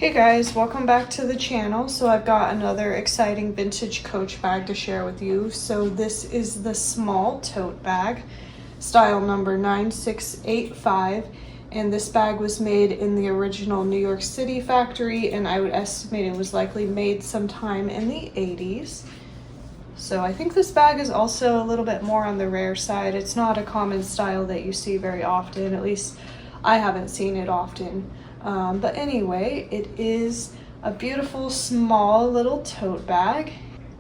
Hey guys, welcome back to the channel. So I've got another exciting vintage Coach bag to share with you. So this is the small tote bag, style number 9685. And this bag was made in the original New York City factory, and I would estimate it was likely made sometime in the 80s. So I think this bag is also a little bit more on the rare side. It's not a common style that you see very often, at least I haven't seen it often. But anyway, it is a beautiful small little tote bag.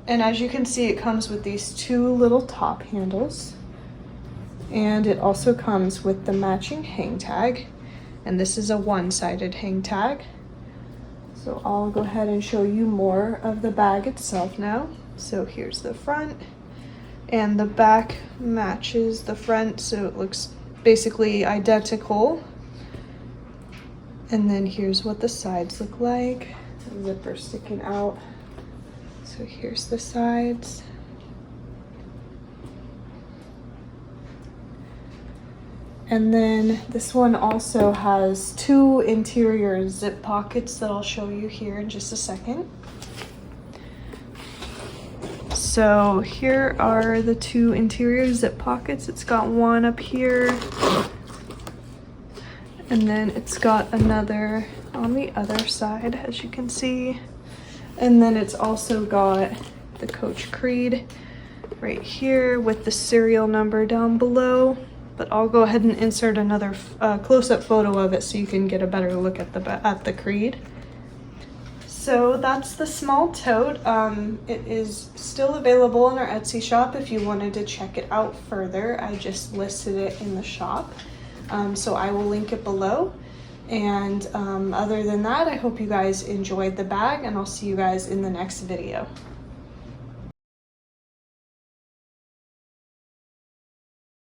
And as you can see, it comes with these two little top handles. And it also comes with the matching hang tag. And this is a one-sided hang tag. So I'll go ahead and show you more of the bag itself now. So here's the front, and the back matches the front, so it looks basically identical. And then here's what the sides look like. The zipper sticking out. So here's the sides. And then this one also has two interior zip pockets that I'll show you here in just a second. So here are the two interior zip pockets. It's got one up here, and then it's got another on the other side, as you can see. And then it's also got the Coach Creed right here with the serial number down below. But I'll go ahead and insert another close-up photo of it so you can get a better look at the Creed. So that's the small tote. It is still available in our Etsy shop if you wanted to check it out further. I just listed it in the shop. So I will link it below. And other than that, I hope you guys enjoyed the bag, and I'll see you guys in the next video.